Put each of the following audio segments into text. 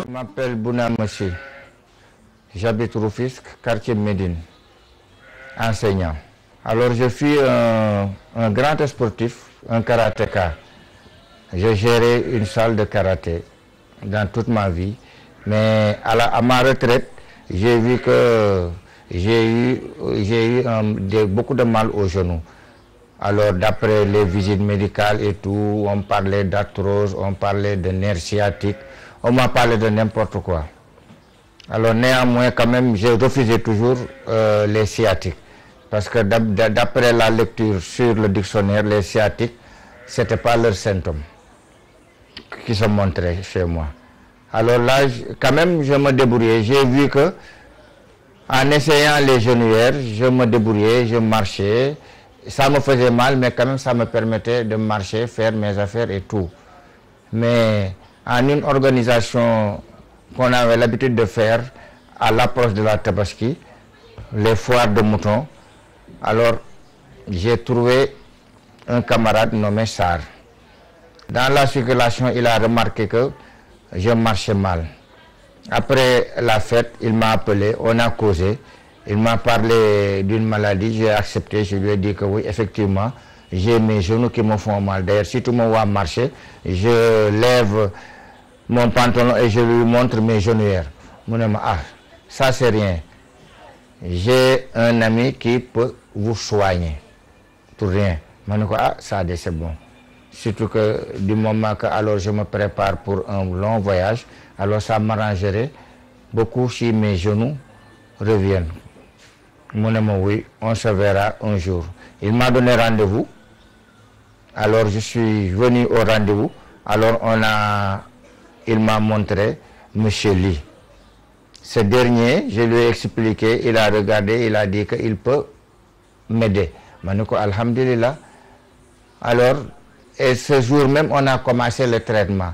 Je m'appelle Bouna Mossi, j'habite Rufisque, quartier Médine, enseignant. Alors je suis un grand sportif, un karatéka. J'ai géré une salle de karaté dans toute ma vie, mais à ma retraite, j'ai vu que j'ai eu beaucoup de mal au genou. Alors d'après les visites médicales et tout, on parlait d'arthrose, on parlait de nerfs sciatiques, on m'a parlé de n'importe quoi. Alors néanmoins, quand même, j'ai refusé toujours les sciatiques. Parce que d'après la lecture sur le dictionnaire, les sciatiques, ce n'était pas leurs symptômes qui se montraient chez moi. Alors là, quand même, je me débrouillais. J'ai vu que en essayant les genouillères, je me débrouillais, je marchais. Ça me faisait mal, mais quand même, ça me permettait de marcher, faire mes affaires et tout. Mais en une organisation qu'on avait l'habitude de faire à l'approche de la Tabaski, les foires de moutons, alors j'ai trouvé un camarade nommé Sarr. Dans la circulation, il a remarqué que je marchais mal. Après la fête, il m'a appelé, on a causé. Il m'a parlé d'une maladie, j'ai accepté, je lui ai dit que oui, effectivement, j'ai mes genoux qui me font mal. D'ailleurs, si tu me vois marcher, je lève mon pantalon et je lui montre mes genouillères. Mon ami, ah, ça c'est rien. J'ai un ami qui peut vous soigner pour rien. Je me dis, ah, ça c'est bon. Surtout que du moment que alors je me prépare pour un long voyage, alors ça m'arrangerait beaucoup si mes genoux reviennent. Mon ami, oui, on se verra un jour. Il m'a donné rendez-vous. Alors je suis venu au rendez-vous. Alors il m'a montré M. Lee. Ce dernier, je lui ai expliqué, il a regardé, il a dit qu'il peut m'aider. Je dis, alhamdulillah. Alors, et ce jour même, on a commencé le traitement.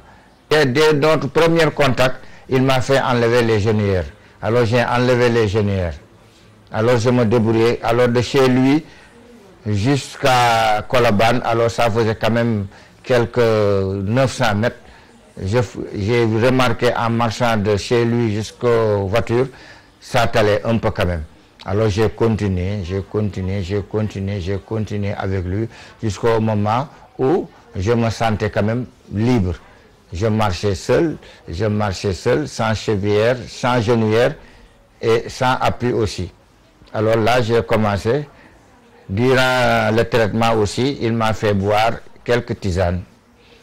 Et dès notre premier contact, il m'a fait enlever les genouillères. Alors j'ai enlevé les genouillères. Alors je me débrouillais. Alors de chez lui jusqu'à Kolaban, alors ça faisait quand même quelques 900 mètres. J'ai remarqué en marchant de chez lui jusqu'aux voitures, ça allait un peu quand même. Alors j'ai continué avec lui jusqu'au moment où je me sentais quand même libre. Je marchais seul, sans chevillère, sans genouillère et sans appui aussi. Alors là, j'ai commencé. Durant le traitement aussi, il m'a fait boire quelques tisanes.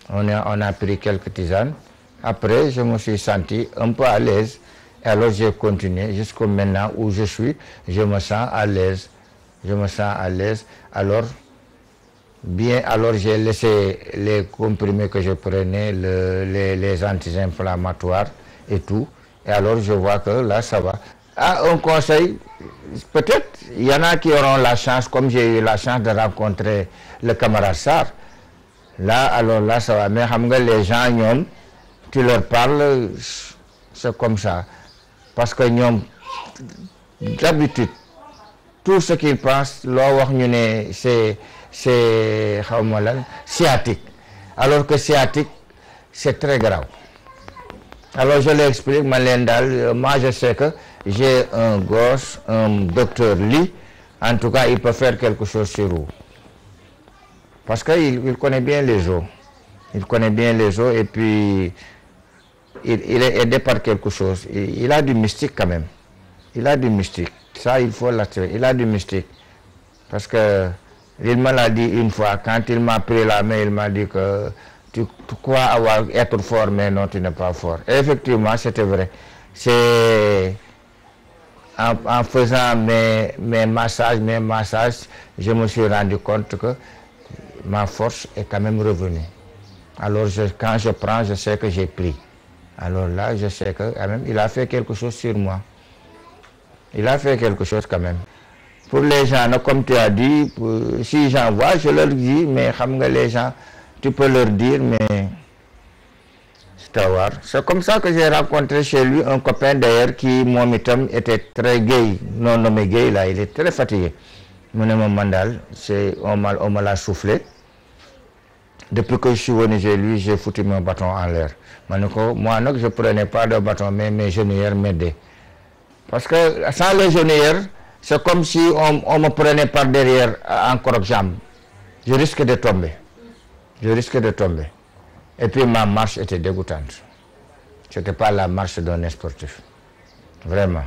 On a pris quelques tisanes. Après, je me suis senti un peu à l'aise. Et alors, j'ai continué jusqu'au maintenant où je suis. Je me sens à l'aise. Alors, j'ai laissé les comprimés que je prenais, les anti-inflammatoires et tout. Et alors, je vois que là, ça va. Ah, un conseil, peut-être, il y en a qui auront la chance, comme j'ai eu la chance de rencontrer le camarade Sarr. Là, alors là, ça va. Mais les gens, tu leur parles, c'est comme ça. Parce que d'habitude, tout ce qu'ils pensent, c'est sciatique. Alors que sciatique, c'est très grave. Alors je l'explique, moi je sais que j'ai un gosse, un docteur Ly, en tout cas, il peut faire quelque chose sur vous. Parce qu'il connaît bien les eaux. Il connaît bien les eaux et puis il est aidé par quelque chose. Il a du mystique quand même. Il a du mystique. Ça, il faut l'attirer. Il a du mystique. Parce que il me l'a dit une fois, quand il m'a pris la main, il m'a dit que tu crois être fort, mais non, tu n'es pas fort. Et effectivement, c'était vrai. C'est en faisant mes massages, je me suis rendu compte que ma force est quand même revenue. Alors quand je prends, je sais que j'ai pris. Alors là, je sais que quand même, il a fait quelque chose sur moi. Il a fait quelque chose quand même. Pour les gens, comme tu as dit, si j'en vois, je leur dis, mais les gens, tu peux leur dire, mais c'est comme ça que j'ai rencontré chez lui un copain d'ailleurs qui, mon itam, était très gay, non nommé gay, là, il est très fatigué. Mon mandal, on me l'a soufflé. Depuis que je suis venu chez lui, j'ai foutu mon bâton en l'air. Moi, je ne prenais pas de bâton, mais mes genouillères m'aidaient. Parce que sans les genouillères, c'est comme si on me prenait par derrière en croque-jambe. Je risquais de tomber. Je risquais de tomber. Et puis ma marche était dégoûtante. Ce n'était pas la marche d'un sportif. Vraiment.